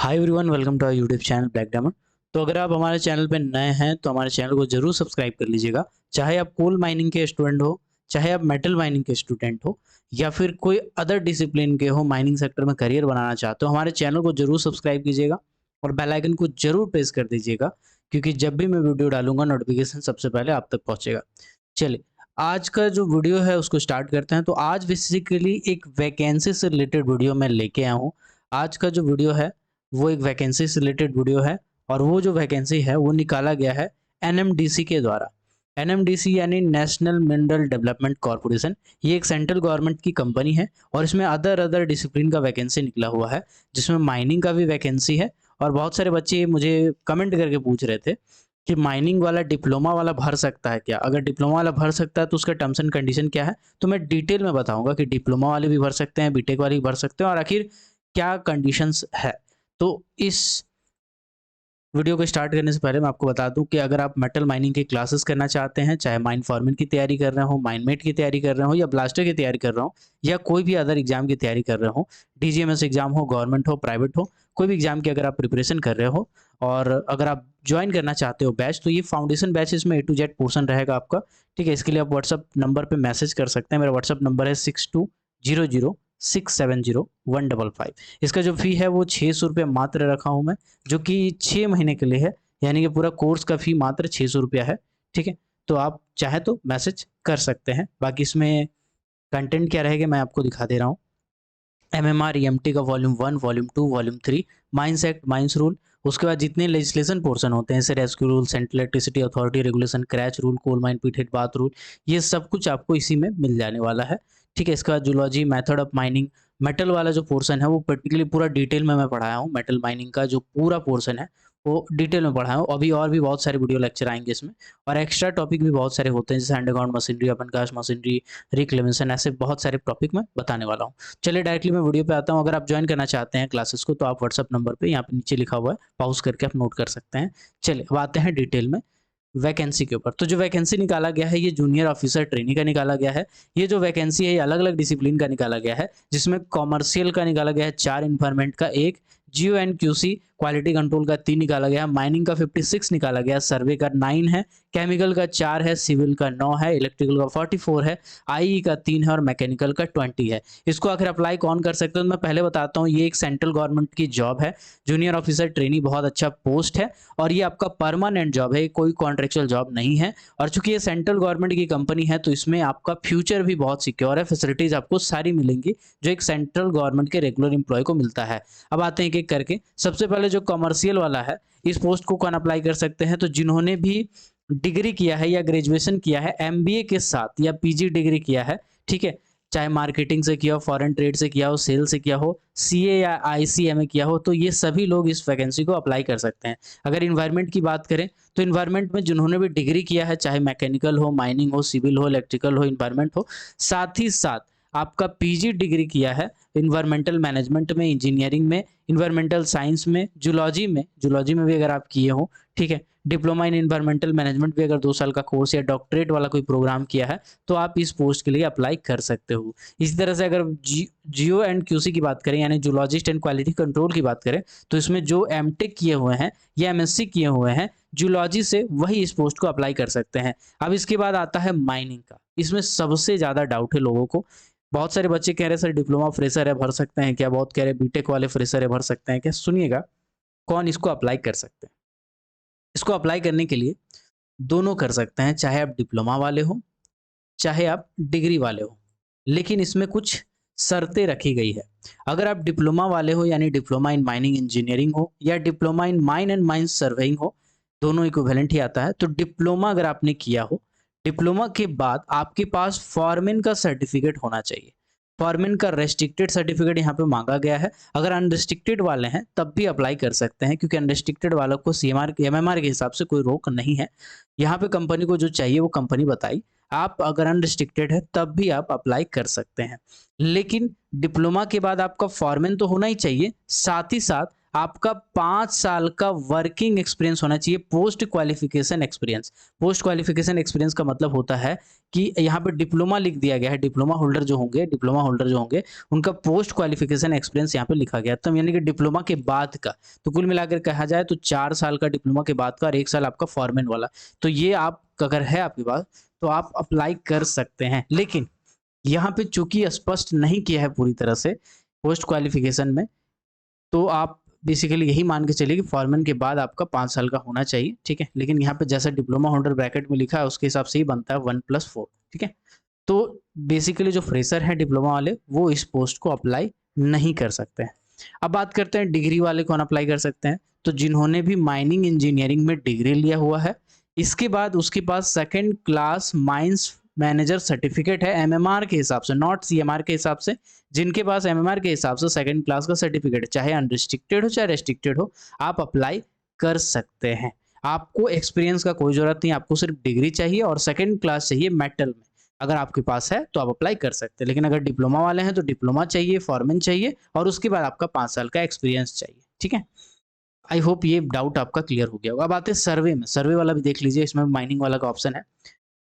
Hi everyone, welcome to our YouTube channel black diamond. तो अगर आप हमारे चैनल पे नए हैं तो हमारे चैनल को जरूर सब्सक्राइब कर लीजिएगा। चाहे आप कोल माइनिंग के स्टूडेंट हो, चाहे आप मेटल माइनिंग के स्टूडेंट हो, या फिर कोई अदर डिसिप्लिन के हो, माइनिंग सेक्टर में करियर बनाना चाहते हो, हमारे चैनल को जरूर सब्सक्राइब कीजिएगा और बेल आइकन को जरूर प्रेस कर दीजिएगा, क्योंकि जब भी मैं वीडियो डालूंगा नोटिफिकेशन सबसे पहले आप तक पहुंचेगा। चलिए, आज का जो वीडियो है उसको स्टार्ट करते हैं। तो आज बेसिकली एक वैकेंसी से रिलेटेड वीडियो मैं लेके आया हूँ। आज का जो वीडियो है वो एक वैकेंसी से रिलेटेड वीडियो है, और वो जो वैकेंसी है वो निकाला गया है एनएमडीसी के द्वारा। एनएमडीसी यानी नेशनल मिनरल डेवलपमेंट कॉरपोरेशन। ये एक सेंट्रल गवर्नमेंट की कंपनी है और इसमें अदर डिसिप्लिन का वैकेंसी निकला हुआ है, जिसमें माइनिंग का भी वैकेंसी है। और बहुत सारे बच्चे मुझे कमेंट करके पूछ रहे थे कि माइनिंग वाला डिप्लोमा वाला भर सकता है क्या। अगर डिप्लोमा वाला भर सकता है तो उसका टर्म्स एंड कंडीशन क्या है, तो मैं डिटेल में बताऊंगा कि डिप्लोमा वाले भी भर सकते हैं, बीटेक वाले भी भर सकते हैं, और आखिर क्या कंडीशंस है। तो इस वीडियो को स्टार्ट करने से पहले मैं आपको बता दूं कि अगर आप मेटल माइनिंग की क्लासेस करना चाहते हैं, चाहे माइन फॉर्मन की तैयारी कर रहे हो, माइनमेट की तैयारी कर रहे हो, या ब्लास्टर की तैयारी कर रहे हो, या कोई भी अदर एग्जाम की तैयारी कर रहे हो, डीजीएमएस एग्जाम हो, गवर्नमेंट हो, प्राइवेट हो, कोई भी एग्जाम की अगर आप प्रिपरेशन कर रहे हो और अगर आप ज्वाइन करना चाहते हो बैच, तो ये फाउंडेशन बैच, इसमें ए टू जेड पोर्सन रहेगा आपका। ठीक है, इसके लिए आप व्हाट्सअप नंबर पर मैसेज कर सकते हैं। मेरा व्हाट्सअप नंबर है 6200670155। इसका जो फी है वो 600 रुपये मात्र रखा हूँ मैं, जो कि 6 महीने के लिए है, यानी कि पूरा कोर्स का फी मात्र 600 रुपया है। ठीक है, तो आप चाहे तो मैसेज कर सकते हैं। बाकी इसमें कंटेंट क्या रहेगा मैं आपको दिखा दे रहा हूँ। एमएमआर ईएमटी का volume 1, volume 2, volume 3, mines act, mines rule, उसके बाद जितने लेजिस्लेशन पोर्शन होते हैं जैसे rescue rule, central electricity authority regulation, crèche rule, coal mine pit head bath rule, ये सब कुछ आपको इसी में मिल जाने वाला है। ठीक है, इसके बाद zoology, method of mining, metal वाला जो पोर्शन है वो पर्टिकुलरली पूरा डिटेल में मैं पढ़ाया हूँ। मेटल माइनिंग का जो पूरा पोर्शन है वो डिटेल में पढ़ाया हूँ। अभी और भी बहुत सारे वीडियो लेक्चर आएंगे इसमें, और एक्स्ट्रा टॉपिक भी बहुत सारे होते हैं, जैसे underground machinery, open cast machinery, reclamation, ऐसे बहुत सारे टॉपिक मैं बताने वाला हूँ। चलिए डायरेक्टली मैं वीडियो पे आता हूँ। अगर आप ज्वाइन करना चाहते हैं क्लासेस को तो आप व्हाट्सअप नंबर पे, यहाँ पे नीचे लिखा हुआ है, पॉज करके आप नोट कर सकते हैं। चलिए अब आते हैं डिटेल में वैकेंसी के ऊपर। तो जो वैकेंसी निकाला गया है ये जूनियर ऑफिसर ट्रेनी का निकाला गया है। ये जो वैकेंसी है ये अलग अलग डिसिप्लिन का निकाला गया है, जिसमें कॉमर्शियल का निकाला गया है 4, इन्वायरमेंट का 1, जियो एंड क्यूसी क्वालिटी कंट्रोल का 3 निकाला गया है, माइनिंग का 56 निकाला गया, सर्वे का 9 है, केमिकल का 4 है, सिविल का 9 है, इलेक्ट्रिकल का 44 है, आईई का 3 है और मैकेनिकल का 20 है। इसको आखिर अप्लाई कौन कर सकते हैं तो मैं पहले बताता हूँ। ये एक सेंट्रल गवर्नमेंट की जॉब है, जूनियर ऑफिसर ट्रेनी, बहुत अच्छा पोस्ट है, और ये आपका परमानेंट जॉब है, कोई कॉन्ट्रेक्चुअल जॉब नहीं है। और चूंकि ये सेंट्रल गवर्नमेंट की कंपनी है तो इसमें आपका फ्यूचर भी बहुत सिक्योर है, फैसिलिटीज आपको सारी मिलेंगी जो एक सेंट्रल गवर्नमेंट के रेगुलर एम्प्लॉय को मिलता है। अब आते हैं एक एक करके। सबसे पहले जो कमर्शियल वाला है, इस पोस्ट को कौन अप्लाई कर सकते हैं, तो जिन्होंने भी डिग्री किया है या ग्रेजुएशन किया है एमबीए के साथ, या पीजी डिग्री किया है। ठीक है, चाहे मार्केटिंग से किया हो, फॉरेन ट्रेड से किया हो, सेल से किया हो, सीए या आईसीएमए किया हो, तो ये सभी लोग इस वैकेंसी को अप्लाई कर सकते हैं। अगर इन्वायरमेंट की बात करें तो इन्वायरमेंट में जिन्होंने भी डिग्री किया है, चाहे मैकेनिकल हो, माइनिंग हो, सिविल हो, इलेक्ट्रिकल हो, इन्वायरमेंट हो, साथ ही साथ आपका पीजी डिग्री किया है इन्वायरमेंटल मैनेजमेंट में, इंजीनियरिंग में, इन्वायरमेंटल साइंस में, जूलॉजी में भी अगर आप किए हो, ठीक है, डिप्लोमा इन इन्वायरमेंटल मैनेजमेंट भी अगर 2 साल का कोर्स या डॉक्टरेट वाला कोई प्रोग्राम किया है तो आप इस पोस्ट के लिए अप्लाई कर सकते हो। इसी तरह से अगर जियो एंड क्यूसी की बात करें, यानी जूलॉजिस्ट एंड क्वालिटी कंट्रोल की बात करें, तो इसमें जो एमटेक किए हुए हैं या एमएससी किए हुए हैं जूलॉजी से, वही इस पोस्ट को अप्लाई कर सकते हैं। अब इसके बाद आता है माइनिंग का। इसमें सबसे ज्यादा डाउट है लोगों को। बहुत सारे बच्चे कह रहे हैं सर डिप्लोमा फ्रेशर है भर सकते हैं क्या, बहुत कह रहे हैं बीटेक वाले फ्रेशर है भर सकते हैं क्या। सुनिएगा कौन इसको अप्लाई कर सकते हैं। इसको अप्लाई करने के लिए दोनों कर सकते हैं, चाहे आप डिप्लोमा वाले हो, चाहे आप डिग्री वाले हो, लेकिन इसमें कुछ शर्तें रखी गई है। अगर आप डिप्लोमा वाले हो, यानी डिप्लोमा इन माइनिंग इंजीनियरिंग हो, या diploma in mine and mine surveying हो, दोनों इक्विवेलेंट ही आता है, तो डिप्लोमा अगर आपने किया हो, डिप्लोमा के बाद आपके पास फॉरमैन का सर्टिफिकेट होना चाहिए। फॉरमैन का रेस्ट्रिक्टेड सर्टिफिकेट यहाँ पे मांगा गया है। अगर अनरिस्ट्रिक्टेड वाले हैं तब भी अप्लाई कर सकते हैं, क्योंकि अनरिस्ट्रिक्टेड वालों को सीएमआर एमएमआर के हिसाब से कोई रोक नहीं है। यहाँ पे कंपनी को जो चाहिए वो कंपनी बताई, आप अगर अनरिस्ट्रिक्टेड है तब भी आप अप्लाई कर सकते हैं। लेकिन डिप्लोमा के बाद आपका फॉरमैन तो होना ही चाहिए, साथ ही साथ आपका 5 साल का वर्किंग एक्सपीरियंस होना चाहिए, post qualification experience. Post qualification experience का मतलब होता है कि यहाँ पे डिप्लोमा लिख दिया गया है, डिप्लोमा होल्डर जो होंगे उनका पोस्ट क्वालिफिकेशन एक्सपीरियंस यहाँ पे लिखा गया है, तो यानी कि डिप्लोमा के बाद का। तो कुल मिलाकर कहा जाए तो 4 साल का डिप्लोमा के बाद का और 1 साल आपका फॉरमैन वाला। तो ये आप अगर है आपके पास तो आप अप्लाई कर सकते हैं। लेकिन यहाँ पे चूंकि स्पष्ट नहीं किया है पूरी तरह से पोस्ट क्वालिफिकेशन में, तो आप बेसिकली यही मान के चलिए कि फॉरमैन के बाद आपका 5 साल का होना चाहिए, ठीक है। लेकिन यहाँ पे जैसा डिप्लोमा होल्डर ब्रैकेट में लिखा है उसके हिसाब से ही बनता है 1+4, ठीक है। तो बेसिकली जो फ्रेशर है डिप्लोमा वाले वो इस पोस्ट को अप्लाई नहीं कर सकते हैं। अब बात करते हैं डिग्री वाले कौन अप्लाई कर सकते हैं। तो जिन्होंने भी माइनिंग इंजीनियरिंग में डिग्री लिया हुआ है, इसके बाद उसके पास second class mines manager certificate है एमएमआर के हिसाब से, नॉट सीएमआर के हिसाब से। जिनके पास एमएमआर के हिसाब से सेकंड क्लास का सर्टिफिकेट है, चाहे अनरिस्ट्रिक्टेड हो चाहे रेस्ट्रिक्टेड हो, आप अप्लाई कर सकते हैं। आपको एक्सपीरियंस का कोई जरूरत नहीं, आपको सिर्फ डिग्री चाहिए और सेकंड क्लास चाहिए मेटल में। अगर आपके पास है तो आप अप्लाई कर सकते हैं। लेकिन अगर डिप्लोमा वाले हैं तो डिप्लोमा चाहिए, फॉरमैन चाहिए और उसके बाद आपका 5 साल का एक्सपीरियंस चाहिए, ठीक है। आई होप ये डाउट आपका क्लियर हो गया होगा। अब आते हैं सर्वे में, सर्वे वाला भी देख लीजिए, इसमें माइनिंग वाला का ऑप्शन है।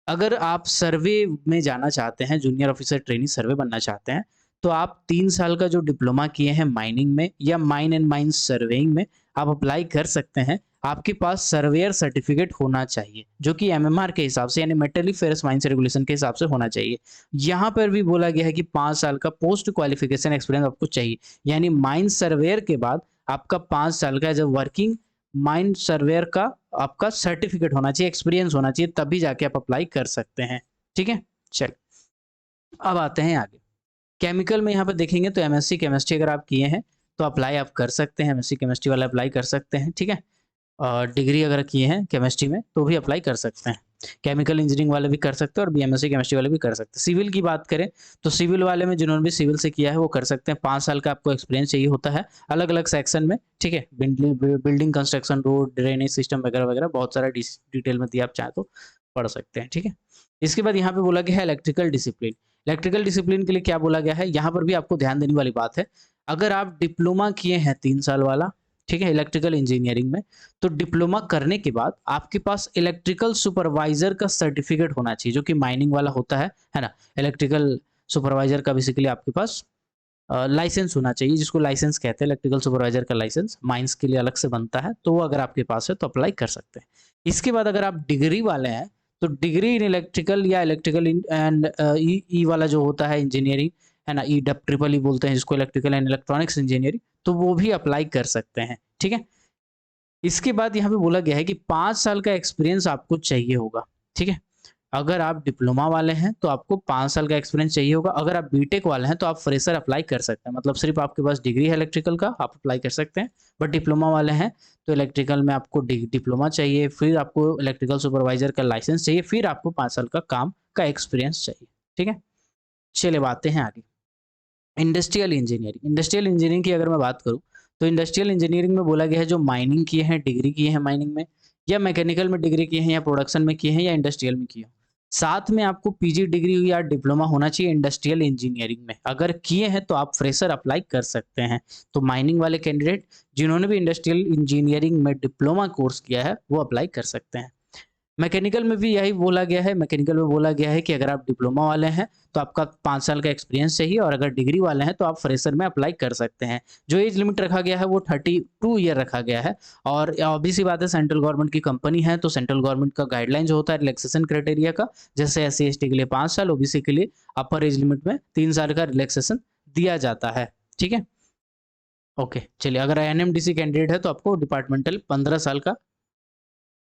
अगर आप सर्वे में जाना चाहते हैं, जूनियर ऑफिसर ट्रेनी सर्वे बनना चाहते हैं, तो आप 3 साल का जो डिप्लोमा किए हैं माइनिंग में या माइन एंड माइंस सर्वेइंग में आप अप्लाई कर सकते हैं। आपके पास सर्वेयर सर्टिफिकेट होना चाहिए जो कि एमएमआर के हिसाब से यानी मेटलिफेरस माइंस रेगुलेशन के हिसाब से होना चाहिए। यहाँ पर भी बोला गया है कि 5 साल का पोस्ट क्वालिफिकेशन एक्सपीरियंस आपको चाहिए, यानी माइंस सर्वेयर के बाद आपका 5 साल का जब वर्किंग माइंड सर्वेयर का आपका सर्टिफिकेट होना चाहिए, एक्सपीरियंस होना चाहिए, तभी जाके आप अप्लाई कर सकते हैं, ठीक है। चल अब आते हैं आगे। केमिकल में यहाँ पर देखेंगे तो एमएससी केमिस्ट्री अगर आप किए हैं तो अप्लाई आप कर सकते हैं, एमएससी केमिस्ट्री वाला अप्लाई कर सकते हैं, ठीक है। और डिग्री अगर किए हैं केमिस्ट्री में तो भी अप्लाई कर सकते हैं। केमिकल इंजीनियरिंग वाले भी कर सकते हैं और बीएमएससी केमिस्ट्री वाले भी कर सकते हैं। सिविल की बात करें तो सिविल वाले में जिन्होंने भी सिविल से किया है वो कर सकते हैं। 5 साल का आपको एक्सपीरियंस चाहिए होता है अलग अलग सेक्शन में, ठीक है। Building construction, road, drainage system वगैरह वगैरह बहुत सारा डिटेल में दिया, आप चाहें तो पढ़ सकते हैं, ठीक है। इसके बाद यहाँ पे बोला गया है इलेक्ट्रिकल डिसिप्लिन। इलेक्ट्रिकल डिसिप्लिन के लिए क्या बोला गया है, यहाँ पर भी आपको ध्यान देने वाली बात है। अगर आप डिप्लोमा किए हैं 3 साल वाला, ठीक है, इलेक्ट्रिकल इंजीनियरिंग में, तो डिप्लोमा करने के बाद आपके पास इलेक्ट्रिकल सुपरवाइजर का सर्टिफिकेट होना चाहिए जो कि माइनिंग वाला होता है ना। इलेक्ट्रिकल सुपरवाइजर का बेसिकली आपके पास लाइसेंस होना चाहिए, जिसको लाइसेंस कहते हैं, इलेक्ट्रिकल सुपरवाइजर का लाइसेंस माइंस के लिए अलग से बनता है, तो वो अगर आपके पास है तो अप्लाई कर सकते हैं। इसके बाद अगर आप डिग्री वाले हैं तो डिग्री इन इलेक्ट्रिकल या इलेक्ट्रिकल एंड ई वाला जो होता है इंजीनियरिंग, है ना, ई डब ट्रिपल ई बोलते हैं जिसको, इलेक्ट्रिकल एंड इलेक्ट्रॉनिक्स इंजीनियरिंग, तो वो भी अप्लाई कर सकते हैं, ठीक है। इसके बाद यहाँ पे बोला गया है कि 5 साल का एक्सपीरियंस आपको चाहिए होगा, ठीक है। अगर आप डिप्लोमा वाले हैं तो आपको 5 साल का एक्सपीरियंस चाहिए होगा। अगर आप बीटेक वाले हैं तो आप फ्रेशर अप्लाई कर सकते हैं, मतलब सिर्फ आपके पास डिग्री है इलेक्ट्रिकल का, आप अप्लाई कर सकते हैं। बट डिप्लोमा वाले हैं तो इलेक्ट्रिकल में आपको डिप्लोमा चाहिए, फिर आपको इलेक्ट्रिकल सुपरवाइजर का लाइसेंस चाहिए, फिर आपको 5 साल का काम का एक्सपीरियंस चाहिए, ठीक है। चलिए बातें हैं आगे। इंडस्ट्रियल इंजीनियरिंग, इंडस्ट्रियल इंजीनियरिंग की अगर मैं बात करूं तो इंडस्ट्रियल इंजीनियरिंग में बोला गया है जो माइनिंग किए हैं, डिग्री किए हैं माइनिंग में, या मैकेनिकल में डिग्री किए हैं, या प्रोडक्शन में किए हैं, या इंडस्ट्रियल में किए हैं, साथ में आपको पीजी डिग्री या डिप्लोमा होना चाहिए इंडस्ट्रियल इंजीनियरिंग में। अगर किए हैं तो आप फ्रेशर अप्लाई कर सकते हैं। तो माइनिंग वाले कैंडिडेट जिन्होंने भी इंडस्ट्रियल इंजीनियरिंग में डिप्लोमा कोर्स किया है वो अप्लाई कर सकते हैं। मैकेनिकल में भी यही बोला गया है, मैकेनिकल में बोला गया है कि अगर आप डिप्लोमा वाले हैं तो आपका 5 साल का एक्सपीरियंस चाहिए, और अगर डिग्री वाले हैं तो आप फ्रेशर में अप्लाई कर सकते हैं। जो एज लिमिट रखा गया है वो 32 ईयर रखा गया है। और ऑब्वियस सी बात है, सेंट्रल गवर्नमेंट की कंपनी है तो सेंट्रल गवर्नमेंट का गाइडलाइन जो होता है रिलैक्सेशन क्राइटेरिया का, जैसे SC/ST के लिए 5 साल, ओबीसी के लिए अपर एज लिमिट में 3 साल का रिलैक्सेशन दिया जाता है, ठीक है। ओके, चलिए अगर NMDC कैंडिडेट है तो आपको डिपार्टमेंटल 15 साल का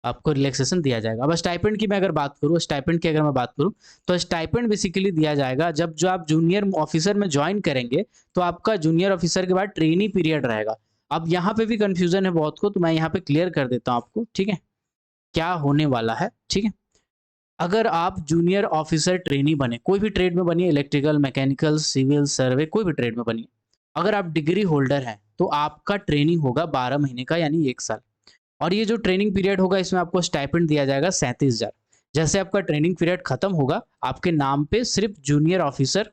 आपको रिलैक्सेशन दिया जाएगा। अब स्टाइपेंड की मैं अगर बात करूँ, स्टाइपेंड की अगर मैं बात करूँ तो स्टाइपेंड बेसिकली दिया जाएगा जब जो आप जूनियर ऑफिसर में ज्वाइन करेंगे तो आपका जूनियर ऑफिसर के बाद ट्रेनी पीरियड रहेगा। अब यहाँ पे भी कंफ्यूजन है बहुत को, तो मैं यहाँ पे क्लियर कर देता हूँ आपको, ठीक है, क्या होने वाला है, ठीक है। अगर आप जूनियर ऑफिसर ट्रेनी बने, कोई भी ट्रेड में बनिए, इलेक्ट्रिकल, मैकेनिकल, सिविल, सर्वे, कोई भी ट्रेड में बनिए, अगर आप डिग्री होल्डर हैं तो आपका ट्रेनिंग होगा 12 महीने का यानी 1 साल। और ये जो ट्रेनिंग पीरियड होगा इसमें आपको स्टाइपेंड दिया जाएगा 37,000। जैसे आपका ट्रेनिंग पीरियड खत्म होगा आपके नाम पे सिर्फ जूनियर ऑफिसर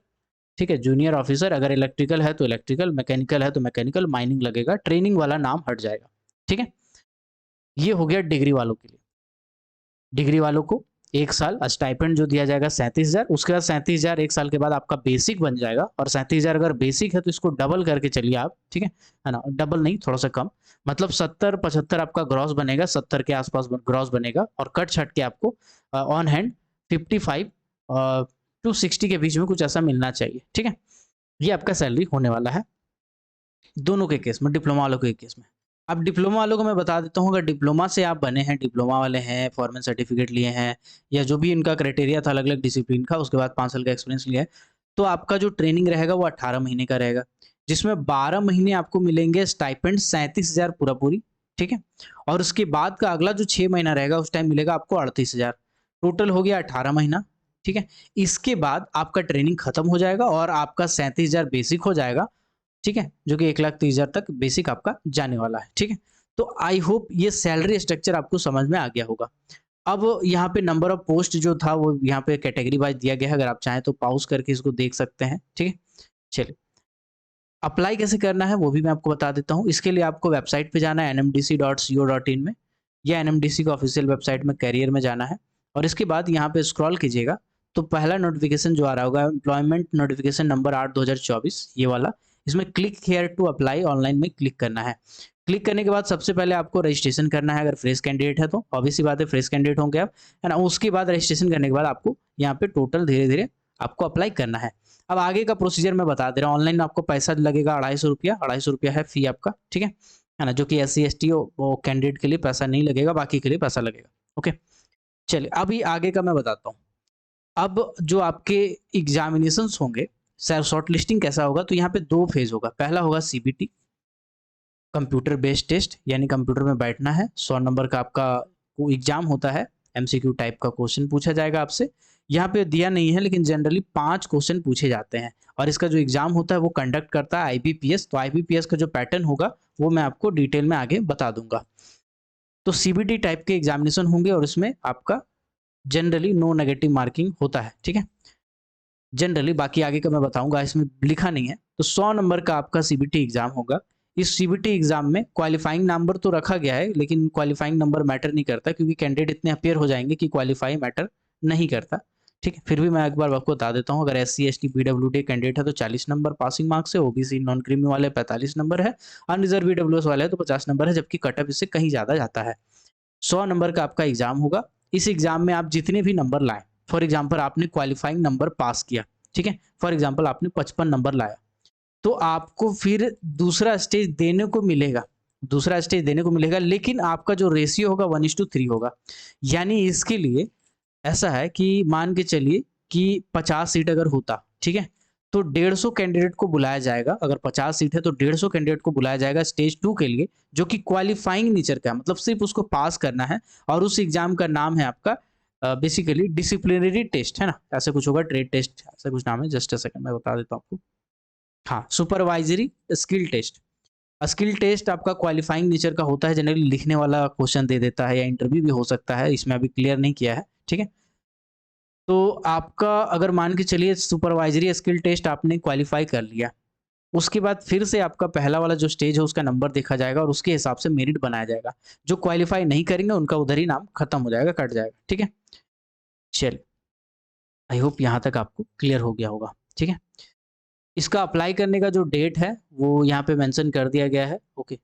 ठीक है। जूनियर ऑफिसर अगर इलेक्ट्रिकल है तो इलेक्ट्रिकल, मैकेनिकल है तो मैकेनिकल, माइनिंग लगेगा, ट्रेनिंग वाला नाम हट जाएगा। ठीक है, ये हो गया डिग्री वालों के लिए। डिग्री वालों को 1 साल स्टाइपेंड जो दिया जाएगा 37,000, उसके बाद 37,000 1 साल के बाद आपका बेसिक बन जाएगा, और 37,000 अगर बेसिक है तो इसको डबल करके चलिए आप, ठीक है ना, डबल नहीं थोड़ा सा कम, मतलब 70-75 आपका ग्रॉस बनेगा, 70 के आसपास ग्रॉस बनेगा, और कट छट के आपको ऑन हैंड 55 टू 60 के बीच में कुछ ऐसा मिलना चाहिए। ठीक है, ये आपका सैलरी होने वाला है दोनों के केस में, डिप्लोमा वालों के केस में। अब डिप्लोमा वालों को मैं बता देता हूँ, अगर डिप्लोमा से आप बने हैं, डिप्लोमा वाले हैं, फॉरेन सर्टिफिकेट लिए हैं, या जो भी इनका क्राइटेरिया था अलग अलग डिसिप्लिन का, उसके बाद 5 साल का एक्सपीरियंस लिया है, तो आपका जो ट्रेनिंग रहेगा वो 18 महीने का रहेगा, जिसमें 12 महीने आपको मिलेंगे स्टाइपेंड 37,000 पूरा पूरी। ठीक है, और उसके बाद का अगला जो 6 महीना रहेगा उस टाइम मिलेगा आपको 38,000, टोटल हो गया 18 महीना। ठीक है, इसके बाद आपका ट्रेनिंग खत्म हो जाएगा और आपका 37,000 बेसिक हो जाएगा। ठीक है, जो कि 1,30,000 तक बेसिक आपका जाने वाला है। ठीक है, तो आई होप ये सैलरी स्ट्रक्चर आपको समझ में आ गया होगा। अब यहाँ पे नंबर ऑफ पोस्ट जो था वो यहाँ पे कैटेगरी वाइज दिया गया है, अगर आप चाहें तो पॉज करके इसको देख सकते हैं। ठीक है, चलिए अप्लाई कैसे करना है वो भी मैं आपको बता देता हूँ। इसके लिए आपको वेबसाइट पे जाना है nmdc.co.in में, या NMDC का ऑफिशियल वेबसाइट में कैरियर में जाना है, और इसके बाद यहाँ पे स्क्रॉल कीजिएगा तो पहला नोटिफिकेशन जो आ रहा होगा एम्प्लॉयमेंट नोटिफिकेशन नंबर 8/2024, ये वाला, इसमें click here to apply online में क्लिक करना है। क्लिक करने के बाद सबसे पहले आपको रजिस्ट्रेशन करना है, अगर फ्रेश कैंडिडेट है तो ऑब्वियस सी बात है फ्रेश कैंडिडेट होंगे आप, है ना। उसके बाद रजिस्ट्रेशन करने के बाद आपको यहाँ पे टोटल धीरे धीरे आपको अप्लाई करना है। अब आगे का प्रोसीजर मैं बता दे रहा हूँ। ऑनलाइन आपको पैसा लगेगा 250 रुपया, 250 रुपया है फी आपका। ठीक है ना, जो कि SC ST वो कैंडिडेट के लिए पैसा नहीं लगेगा, बाकी के लिए पैसा लगेगा। ओके, चलिए अभी आगे का मैं बताता हूँ। अब जो आपके एग्जामिनेशंस होंगे, सर शॉर्ट लिस्टिंग कैसा होगा, तो यहाँ पे 2 फेज होगा। पहला होगा CBT, कंप्यूटर बेस्ड टेस्ट, यानी कंप्यूटर में बैठना है, 100 नंबर का आपका एग्जाम होता है, MCQ टाइप का क्वेश्चन पूछा जाएगा आपसे। यहाँ पे दिया नहीं है लेकिन जनरली 5 क्वेश्चन पूछे जाते हैं, और इसका जो एग्जाम होता है वो कंडक्ट करता है IBPS। तो IBPS का जो पैटर्न होगा वो मैं आपको डिटेल में आगे बता दूंगा। तो CBT टाइप के एग्जामिनेशन होंगे, और इसमें आपका जनरली नो नेगेटिव मार्किंग होता है। ठीक है, जनरली, बाकी आगे का मैं बताऊंगा, इसमें लिखा नहीं है। तो 100 नंबर का आपका CBT एग्जाम होगा। इस CBT एग्जाम में क्वालिफाइंग नंबर तो रखा गया है, लेकिन क्वालिफाइंग नंबर मैटर नहीं करता, क्योंकि कैंडिडेट इतने अपेयर हो जाएंगे कि क्वालिफाई मैटर नहीं करता। ठीक है, फिर भी मैं एक बार आपको बता देता हूँ, अगर SC ST PWD कैंडिडेट है तो 40 नंबर पासिंग मार्क्स है, OBC नॉन क्रीमी वाले 45 नंबर है, अनरिजर्व EWS वाले है तो 50 नंबर है, जबकि कटअप इससे कहीं ज्यादा जाता है। 100 नंबर का आपका एग्जाम होगा। इस एग्जाम में आप जितने भी नंबर लाए, फॉर एग्जाम्पल आपने क्वालिफाइंग नंबर पास किया, ठीक है, फॉर एग्जाम्पल आपने 55 नंबर लाया, तो आपको फिर दूसरा स्टेज देने को मिलेगा, दूसरा स्टेज देने को मिलेगा, लेकिन आपका जो रेशियो होगा 1:3 होगा। यानी इसके लिए ऐसा है कि मान के चलिए कि 50 सीट अगर होता, ठीक है, तो 150 कैंडिडेट को बुलाया जाएगा। अगर 50 सीट है तो 150 कैंडिडेट को बुलाया जाएगा स्टेज 2 के लिए, जो कि क्वालिफाइंग नेचर का है, मतलब सिर्फ उसको पास करना है। और उस एग्जाम का नाम है आपका बेसिकली डिसिप्लिनरी टेस्ट, है ना, ऐसा कुछ होगा, ट्रेड टेस्ट ऐसा कुछ नाम है। जस्ट अ सेकंड मैं बता देता हूँ आपको। हाँ, supervisory skill test. Skill test आपका क्वालिफाइंग नेचर का होता है, जनरली लिखने वाला क्वेश्चन दे देता है, या इंटरव्यू भी हो सकता है, इसमें अभी क्लियर नहीं किया है। ठीक है, तो आपका अगर मान के चलिए सुपरवाइजरी स्किल टेस्ट आपने क्वालिफाई कर लिया, उसके बाद फिर से आपका पहला वाला जो स्टेज है उसका नंबर देखा जाएगा, और उसके हिसाब से मेरिट बनाया जाएगा। जो क्वालिफाई नहीं करेंगे उनका उधर ही नाम खत्म हो जाएगा, कट जाएगा। ठीक है, चलिए आई होप यहाँ तक आपको क्लियर हो गया होगा। ठीक है, इसका अप्लाई करने का जो डेट है वो यहाँ पे मेंशन कर दिया गया है। ओके,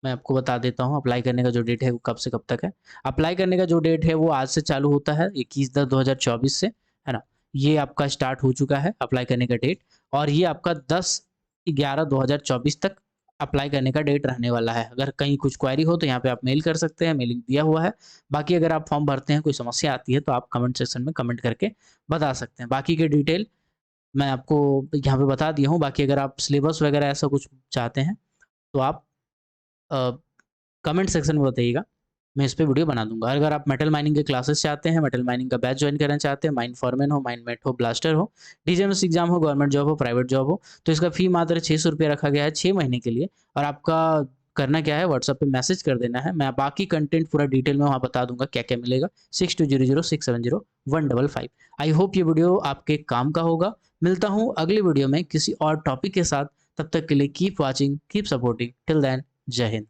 मैं आपको बता देता हूँ अप्लाई करने का जो डेट है वो कब से कब तक है। अप्लाई करने का जो डेट है वो आज से चालू होता है, 21/10/2024 से, है ना। ये आपका स्टार्ट हो चुका है अप्लाई करने का डेट, और ये आपका 10/11/2024 तक अप्लाई करने का डेट रहने वाला है। अगर कहीं कुछ क्वेरी हो तो यहाँ पे आप मेल कर सकते हैं, मेलिंग दिया हुआ है। बाकी अगर आप फॉर्म भरते हैं कोई समस्या आती है तो आप कमेंट सेक्शन में कमेंट करके बता सकते हैं। बाकी के डिटेल मैं आपको यहाँ पे बता दिया हूँ। बाकी अगर आप सिलेबस वगैरह ऐसा कुछ चाहते हैं तो आप कमेंट सेक्शन में बताइएगा, मैं इस पे वीडियो बना दूंगा। अगर आप मेटल माइनिंग के क्लासेस चाहते हैं, मेटल माइनिंग का बैच ज्वाइन करना चाहते हैं, माइन फॉरमैन हो, माइन मेट हो, ब्लास्टर हो, DJMS एग्जाम हो, गवर्नमेंट जॉब हो, प्राइवेट जॉब हो, तो इसका फी मात्र 600 रुपये रखा गया है 6 महीने के लिए। और आपका करना क्या है, व्हाट्सएप पे मैसेज कर देना है, मैं बाकी कंटेंट पूरा डिटेल में वहाँ बता दूंगा क्या क्या मिलेगा। 6200670155। आई होप ये वीडियो आपके काम का होगा। मिलता हूँ अगली वीडियो में किसी और टॉपिक के साथ। तब तक के लिए keep watching, keep supporting, till then जय हिंद।